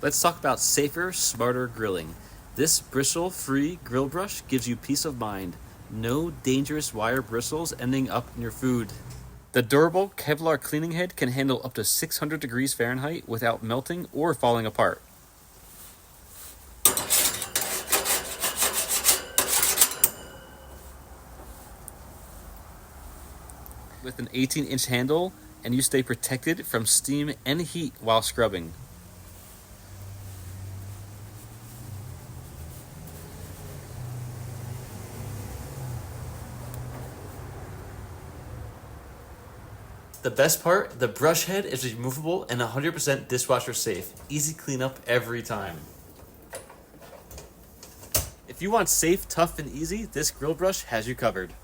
Let's talk about safer, smarter grilling. This bristle-free grill brush gives you peace of mind. No dangerous wire bristles ending up in your food. The durable Kevlar cleaning head can handle up to 600 degrees Fahrenheit without melting or falling apart. With an 18-inch handle, and you stay protected from steam and heat while scrubbing. The best part, the brush head is removable and 100% dishwasher safe. Easy cleanup every time. If you want safe, tough, and easy, this grill brush has you covered.